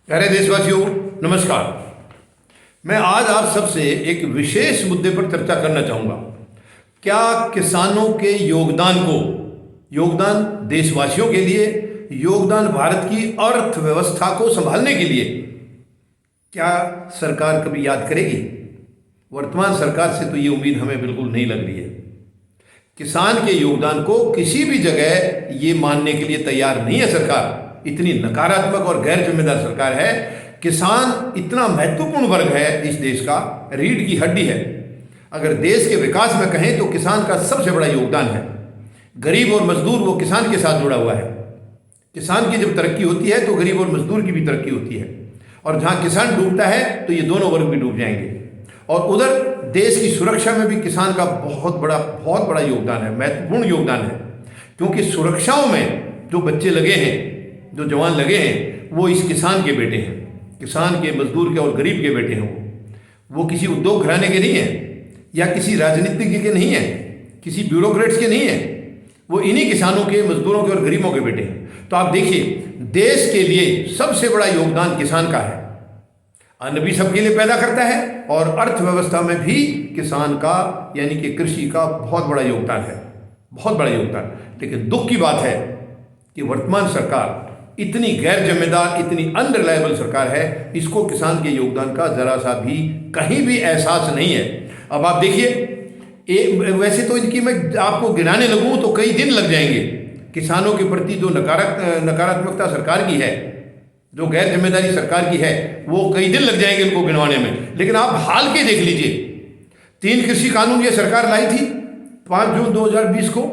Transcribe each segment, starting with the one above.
प्यारे देशवासियों, नमस्कार। मैं आज आप सबसे एक विशेष मुद्दे पर चर्चा करना चाहूँगा। क्या किसानों के योगदान देशवासियों के लिए, योगदान भारत की अर्थव्यवस्था को संभालने के लिए क्या सरकार कभी याद करेगी? वर्तमान सरकार से तो ये उम्मीद हमें बिल्कुल नहीं लग रही है। किसान के योगदान को किसी भी जगह ये मानने के लिए तैयार नहीं है सरकार। इतनी नकारात्मक और गैर जिम्मेदार सरकार है। किसान इतना महत्वपूर्ण वर्ग है इस देश का, रीढ़ की हड्डी है। अगर देश के विकास में कहें तो किसान का सबसे बड़ा योगदान है। गरीब और मजदूर वो किसान के साथ जुड़ा हुआ है। किसान की जब तरक्की होती है तो गरीब और मजदूर की भी तरक्की होती है, और जहाँ किसान डूबता है तो ये दोनों वर्ग भी डूब जाएंगे। और उधर देश की सुरक्षा में भी किसान का बहुत बड़ा योगदान है, महत्वपूर्ण योगदान है। क्योंकि सुरक्षाओं में जो बच्चे लगे हैं, जो जवान लगे हैं, वो इस किसान के बेटे हैं। किसान के, मजदूर के और गरीब के बेटे हैं। वो किसी उद्योग घराने के नहीं हैं, या किसी राजनीतिज्ञ के नहीं हैं, किसी ब्यूरोक्रेट्स के नहीं हैं। वो इन्हीं किसानों के, मजदूरों के और गरीबों के बेटे हैं। तो आप देखिए, देश के लिए सबसे बड़ा योगदान किसान का है। अन्न भी सबके लिए पैदा करता है, और अर्थव्यवस्था में भी किसान का, यानी कि कृषि का बहुत बड़ा योगदान है, बहुत बड़ा योगदान। लेकिन दुख की बात है कि वर्तमान सरकार इतनी गैर जिम्मेदार, इतनी अनरिलायबल सरकार है, इसको किसान के योगदान का जरा सा भी कहीं भी एहसास नहीं है। अब आप देखिए, वैसे तो इनकी मैं आपको गिनाने लगूं तो कई दिन लग जाएंगे। किसानों के प्रति जो नकारात्मकता सरकार की है, जो गैर जिम्मेदारी सरकार की है, वो कई दिन लग जाएंगे इनको गिनवाने में। लेकिन आप हाल के देख लीजिए, 3 कृषि कानून ये सरकार लाई थी 5 जून 2020 को,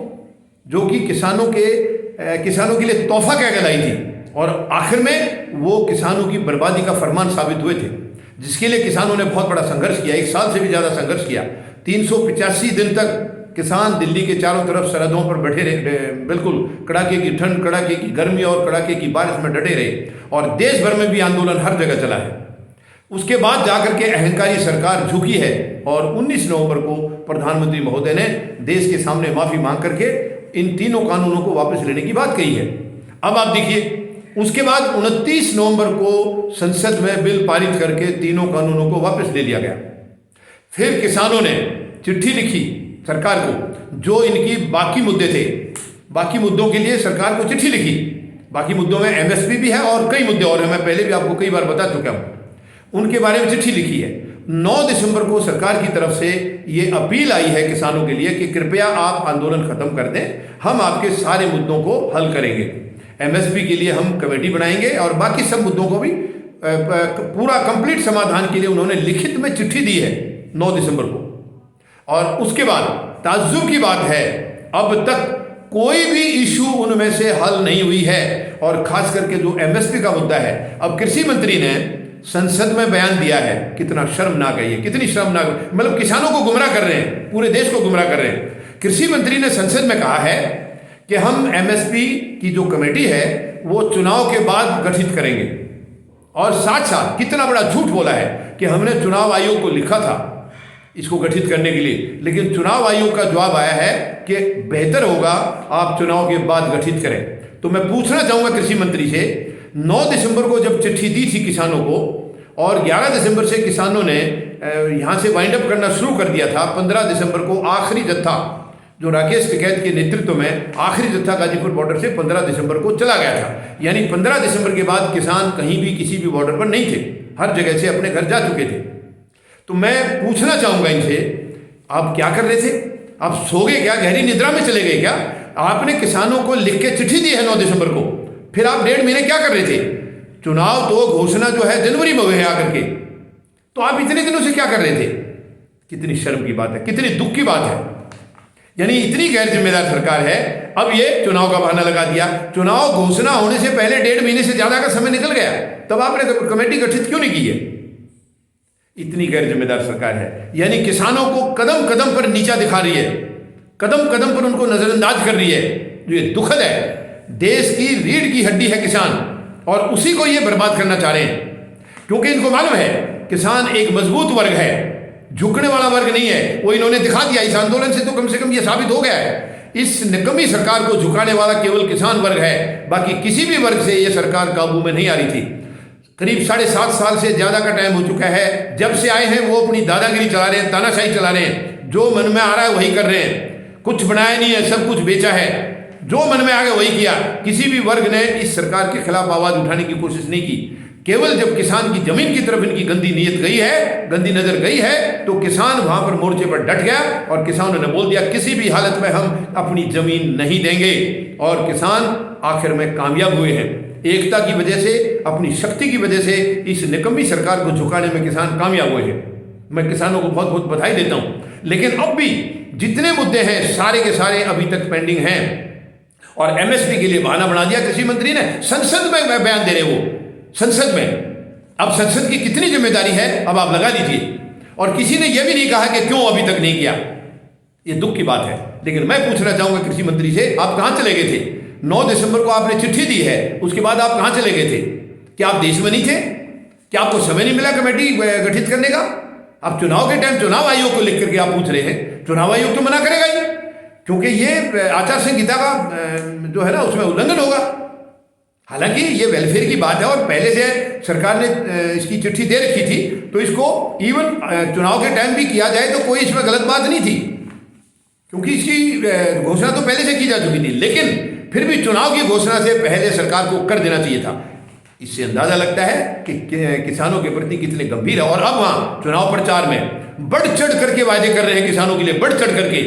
जो कि किसानों के लिए तोहफा क्या कहलाई थी, और आखिर में वो किसानों की बर्बादी का फरमान साबित हुए थे, जिसके लिए किसानों ने बहुत बड़ा संघर्ष किया। 1 साल से भी ज़्यादा संघर्ष किया। 385 दिन तक किसान दिल्ली के चारों तरफ सरहदों पर बैठे रहे, बिल्कुल कड़ाके की ठंड, कड़ाके की गर्मी और कड़ाके की बारिश में डटे रहे, और देश भर में भी आंदोलन हर जगह चला है। उसके बाद जाकर के अहंकारी सरकार झुकी है, और 19 नवंबर को प्रधानमंत्री महोदय ने देश के सामने माफ़ी मांग करके इन तीनों कानूनों को वापस लेने की बात कही है। अब आप देखिए, उसके बाद 29 नवंबर को संसद में बिल पारित करके तीनों कानूनों को वापस ले लिया गया। फिर किसानों ने चिट्ठी लिखी सरकार को, जो इनकी बाकी मुद्दे थे, बाकी मुद्दों के लिए सरकार को चिट्ठी लिखी। बाकी मुद्दों में एमएसपी भी है और कई मुद्दे और हैं, मैं पहले भी आपको कई बार बता चुका हूं। उनके बारे में चिट्ठी लिखी है। 9 दिसंबर को सरकार की तरफ से ये अपील आई है किसानों के लिए कि कृपया आप आंदोलन खत्म कर दें, हम आपके सारे मुद्दों को हल करेंगे। एमएसपी के लिए हम कमेटी बनाएंगे, और बाकी सब मुद्दों को भी पूरा कंप्लीट समाधान के लिए उन्होंने लिखित में चिट्ठी दी है 9 दिसंबर को। और उसके बाद ताज्जुब की बात है, अब तक कोई भी इशू उनमें से हल नहीं हुई है। और खास करके जो एमएसपी का मुद्दा है, अब कृषि मंत्री ने संसद में बयान दिया है। कितना शर्मनाक है ये, कितनी शर्मनाक, मतलब किसानों को गुमराह कर रहे हैं, पूरे देश को गुमराह कर रहे हैं। कृषि मंत्री ने संसद में कहा है कि हम एमएसपी की जो कमेटी है वो चुनाव के बाद गठित करेंगे, और साथ साथ कितना बड़ा झूठ बोला है कि हमने चुनाव आयोग को लिखा था इसको गठित करने के लिए, लेकिन चुनाव आयोग का जवाब आया है कि बेहतर होगा आप चुनाव के बाद गठित करें। तो मैं पूछना चाहूँगा कृषि मंत्री से, 9 दिसंबर को जब चिट्ठी दी थी किसानों को, और 11 दिसंबर से किसानों ने यहाँ से वाइंड अप करना शुरू कर दिया था। 15 दिसंबर को आखिरी जत्था, जो राकेश टिकैत के नेतृत्व में आखिरी जत्था गाजीपुर बॉर्डर से 15 दिसंबर को चला गया था। यानी 15 दिसंबर के बाद किसान कहीं भी किसी भी बॉर्डर पर नहीं थे, हर जगह से अपने घर जा चुके थे। तो मैं पूछना चाहूँगा इनसे, आप क्या कर रहे थे? आप सो गए क्या? गहरी निद्रा में चले गए क्या? आपने किसानों को लिख के चिट्ठी दी है 9 दिसंबर को, फिर आप 1.5 महीने क्या कर रहे थे? चुनाव तो घोषणा जो है जनवरी में हुए हैं आकर के, तो आप इतने दिनों से क्या कर रहे थे? कितनी शर्म की बात है, कितनी दुख की बात है। यानी इतनी गैर जिम्मेदार सरकार है। अब ये चुनाव का बहाना लगा दिया। चुनाव घोषणा होने से पहले 1.5 महीने से ज्यादा का समय निकल गया, तब आपने कमेटी गठित क्यों नहीं की है? इतनी गैर जिम्मेदार सरकार है। यानी किसानों को कदम कदम पर नीचा दिखा रही है, कदम कदम पर उनको नजरअंदाज कर रही है, जो ये दुखद है। देश की रीढ़ की हड्डी है किसान, और उसी को ये बर्बाद करना चाह रहे हैं। क्योंकि इनको मालूम है किसान एक मजबूत वर्ग है, झुकने वाला वर्ग नहीं है। वो इन्होंने दिखा दिया, इस आंदोलन से तो कम से कम ये साबित हो गया है। इस निकम्मी सरकार को झुकाने वाला केवल किसान वर्ग है, बाकी किसी भी वर्ग से ये सरकार काबू में नहीं आ रही थी। करीब 7.5 साल से ज़्यादा का टाइम हो चुका है। जब से आए हैं वो अपनी दादागिरी चला रहे हैं, तानाशाही चला रहे हैं, जो मन में आ रहा है वही कर रहे हैं। कुछ बनाया नहीं है, सब कुछ बेचा है, जो मन में आ गया वही किया। किसी भी वर्ग ने इस सरकार के खिलाफ आवाज़ उठाने की कोशिश नहीं की। केवल जब किसान की जमीन की तरफ इनकी गंदी नीयत गई है, गंदी नजर गई है, तो किसान वहां पर मोर्चे पर डट गया और किसानों ने बोल दिया किसी भी हालत में हम अपनी जमीन नहीं देंगे। और किसान आखिर में कामयाब हुए हैं। एकता की वजह से, अपनी शक्ति की वजह से इस निकम्मी सरकार को झुकाने में किसान कामयाब हुए हैं। मैं किसानों को बहुत बहुत बधाई देता हूं। लेकिन अब भी जितने मुद्दे हैं सारे के सारे अभी तक पेंडिंग हैं। और एमएसपी के लिए बहाना बना दिया कृषि मंत्री ने, संसद में बयान दे रहे वो, संसद में। अब संसद की कितनी जिम्मेदारी है अब आप लगा दीजिए। और किसी ने यह भी नहीं कहा कि क्यों अभी तक नहीं किया। ये दुख की बात है। लेकिन मैं पूछना चाहूंगा कृषि मंत्री से, आप कहां चले गए थे? 9 दिसंबर को आपने चिट्ठी दी है, उसके बाद आप कहां चले गए थे? क्या आप देश में नहीं थे? क्या आपको समय नहीं मिला कमेटी गठित करने का? आप चुनाव के टाइम चुनाव आयोग को लिख करके आप पूछ रहे हैं। चुनाव आयोग तो मना करेगा ही, क्योंकि ये आचार संहिता का जो है ना उसमें उल्लंघन होगा। हालांकि ये वेलफेयर की बात है और पहले से सरकार ने इसकी चिट्ठी दे रखी थी, तो इसको इवन चुनाव के टाइम भी किया जाए तो कोई इसमें गलत बात नहीं थी, क्योंकि इसकी घोषणा तो पहले से की जा चुकी थी। लेकिन फिर भी चुनाव की घोषणा से पहले सरकार को कर देना चाहिए था। इससे अंदाजा लगता है कि किसानों के प्रति कितने गंभीर है। और अब वहां चुनाव प्रचार में बढ़ चढ़ करके वायदे कर रहे हैं किसानों के लिए, बढ़ चढ़ करके।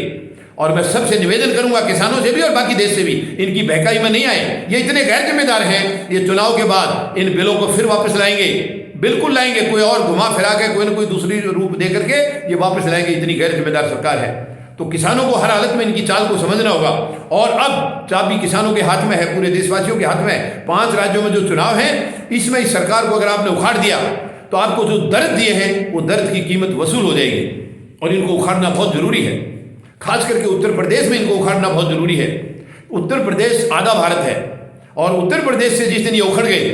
और मैं सबसे निवेदन करूंगा किसानों से भी और बाकी देश से भी, इनकी बहकाई में नहीं आए। ये इतने गैर जिम्मेदार हैं, ये चुनाव के बाद इन बिलों को फिर वापस लाएंगे, बिल्कुल लाएंगे। कोई और घुमा फिरा के कोई ना कोई दूसरी रूप दे करके ये वापस लाएंगे। इतनी गैर जिम्मेदार सरकार है। तो किसानों को हर हालत में इनकी चाल को समझना होगा। और अब चाबी किसानों के हाथ में है, पूरे देशवासियों के हाथ में। 5 राज्यों में जो चुनाव है, इसमें इस सरकार को अगर आपने उखाड़ दिया तो आपको जो दर्द दिए हैं वो दर्द की कीमत वसूल हो जाएगी। और इनको उखाड़ना बहुत जरूरी है, खास करके उत्तर प्रदेश में इनको उखाड़ना बहुत जरूरी है। उत्तर प्रदेश आधा भारत है और उत्तर प्रदेश से जिस दिन ये उखड़ गए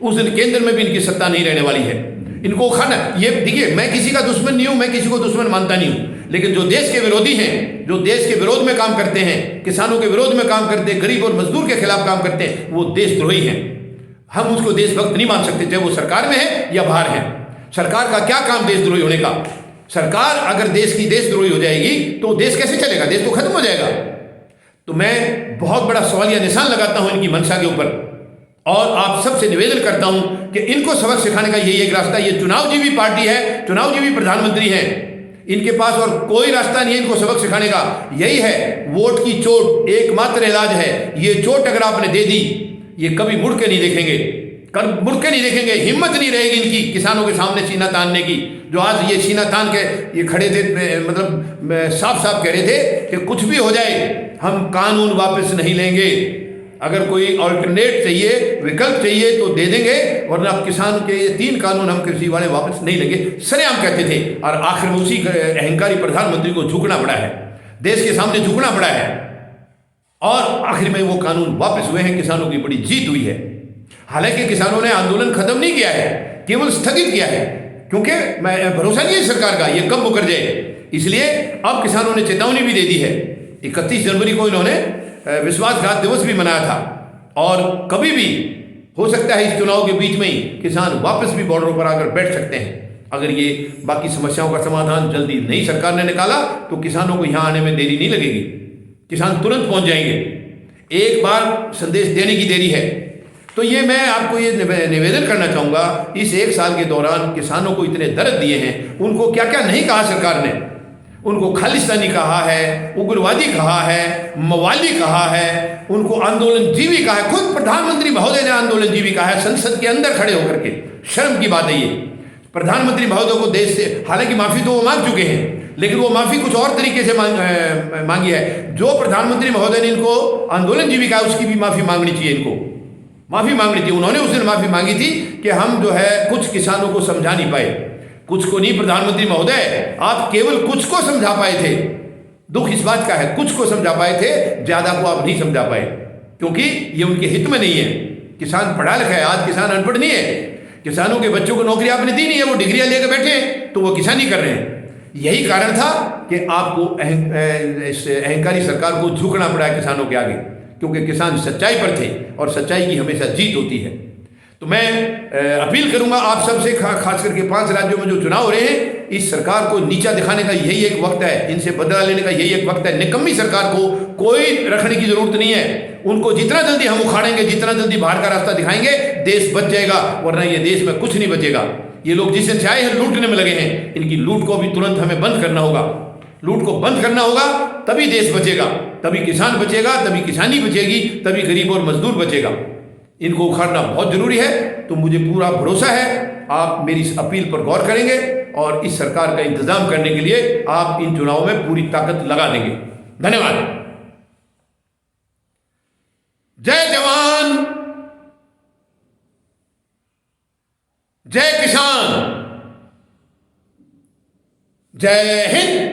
उस दिन केंद्र में भी इनकी सत्ता नहीं रहने वाली है। इनको उखाड़ना, ये देखिए, मैं किसी का दुश्मन नहीं हूं, मैं किसी को दुश्मन मानता नहीं हूं, लेकिन जो देश के विरोधी हैं, जो देश के विरोध में काम करते हैं, किसानों के विरोध में काम करते हैं, गरीब और मजदूर के खिलाफ काम करते हैं, वो देशद्रोही हैं। हम उसको देशभक्त नहीं मान सकते, चाहे वो सरकार में है या बाहर है। सरकार का क्या काम देशद्रोही होने का? सरकार अगर देश की देशद्रोही हो जाएगी तो देश कैसे चलेगा? देश तो खत्म हो जाएगा। तो मैं बहुत बड़ा सवालिया निशान लगाता हूं इनकी मंशा के ऊपर और आप सबसे निवेदन करता हूं कि इनको सबक सिखाने का यही एक रास्ता। ये चुनावजीवी पार्टी है, चुनावजीवी प्रधानमंत्री है, इनके पास और कोई रास्ता नहीं है इनको सबक सिखाने का। यही है वोट की चोट, एकमात्र इलाज है। ये चोट अगर आपने दे दी, ये कभी मुड़ के नहीं देखेंगे, कभी मुड़ के नहीं देखेंगे। हिम्मत नहीं रहेगी इनकी किसानों के सामने सीना तानने की। जो आज ये सीना तान के ये खड़े थे, मतलब साफ साफ कह रहे थे कि कुछ भी हो जाए हम कानून वापस नहीं लेंगे। अगर कोई ऑल्टरनेट चाहिए, विकल्प चाहिए तो दे देंगे, वरना किसान के ये 3 कानून हम कृषि वाले वापस नहीं लेंगे, सरेआम कहते थे। और आखिर में उसी अहंकारी प्रधानमंत्री को झुकना पड़ा है, देश के सामने झुकना पड़ा है और आखिर में वो कानून वापस हुए हैं। किसानों की बड़ी जीत हुई है। हालांकि किसानों ने आंदोलन खत्म नहीं किया है, केवल स्थगित किया है, क्योंकि मैं भरोसा नहीं है सरकार का ये कब मुकर जाए। इसलिए अब किसानों ने चेतावनी भी दे दी है। 31 जनवरी को इन्होंने विश्वासघात दिवस भी मनाया था और कभी भी हो सकता है इस चुनाव के बीच में ही किसान वापस भी बॉर्डरों पर आकर बैठ सकते हैं। अगर ये बाकी समस्याओं का समाधान जल्दी नहीं सरकार ने निकाला तो किसानों को यहाँ आने में देरी नहीं लगेगी, किसान तुरंत पहुंच जाएंगे। एक बार संदेश देने की देरी है। तो ये मैं आपको ये निवेदन करना चाहूँगा, इस 1 साल के दौरान किसानों को इतने दर्द दिए हैं, उनको क्या क्या नहीं कहा सरकार ने। उनको खालिस्तानी कहा है, उग्रवादी कहा है, मवाली कहा है, उनको आंदोलन जीवी कहा है। खुद प्रधानमंत्री महोदय ने आंदोलन जीवी कहा है संसद के अंदर खड़े होकर के। शर्म की बात है ये। प्रधानमंत्री महोदय को देश से, हालांकि माफी तो वो मांग चुके हैं, लेकिन वो माफी कुछ और तरीके से मांगी है। जो प्रधानमंत्री महोदय ने इनको आंदोलन जीवी कहा उसकी भी माफी मांगनी चाहिए, इनको माफी मांगनी चाहिए। उन्होंने उस दिन माफी मांगी थी कि हम जो है कुछ किसानों को समझा नहीं पाए। कुछ को नहीं प्रधानमंत्री महोदय, आप केवल कुछ को समझा पाए थे। दुख इस बात का है, कुछ को समझा पाए थे, ज्यादा को आप नहीं समझा पाए, क्योंकि ये उनके हित में नहीं है। किसान पढ़ा लिखा है, आज किसान अनपढ़ नहीं है। किसानों के बच्चों को नौकरी आपने दी नहीं है, वो डिग्रियां लेकर बैठे हैं तो वो किसानी कर रहे हैं। यही कारण था कि आपको अहंकारी सरकार को झुकना पड़ा किसानों के आगे, क्योंकि किसान सच्चाई पर थे और सच्चाई की हमेशा जीत होती है। तो मैं अपील करूंगा आप सबसे, खास करके 5 राज्यों में जो चुनाव हो रहे हैं, इस सरकार को नीचा दिखाने का यही एक वक्त है, इनसे बदला लेने का यही एक वक्त है। निकम्मी सरकार को कोई रखने की जरूरत नहीं है। उनको जितना जल्दी हम उखाड़ेंगे, जितना जल्दी बाहर का रास्ता दिखाएंगे, देश बच जाएगा, वरना ये देश में कुछ नहीं बचेगा। ये लोग जिसे चाहे हैं लूटने में लगे हैं, इनकी लूट को भी तुरंत हमें बंद करना होगा। लूट को बंद करना होगा, तभी देश बचेगा, तभी किसान बचेगा, तभी किसानी बचेगी, तभी गरीब और मजदूर बचेगा। इनको उखाड़ना बहुत जरूरी है। तो मुझे पूरा भरोसा है आप मेरी इस अपील पर गौर करेंगे और इस सरकार का इंतजाम करने के लिए आप इन चुनावों में पूरी ताकत लगा देंगे। धन्यवाद। जय जवान, जय किसान, जय हिंद।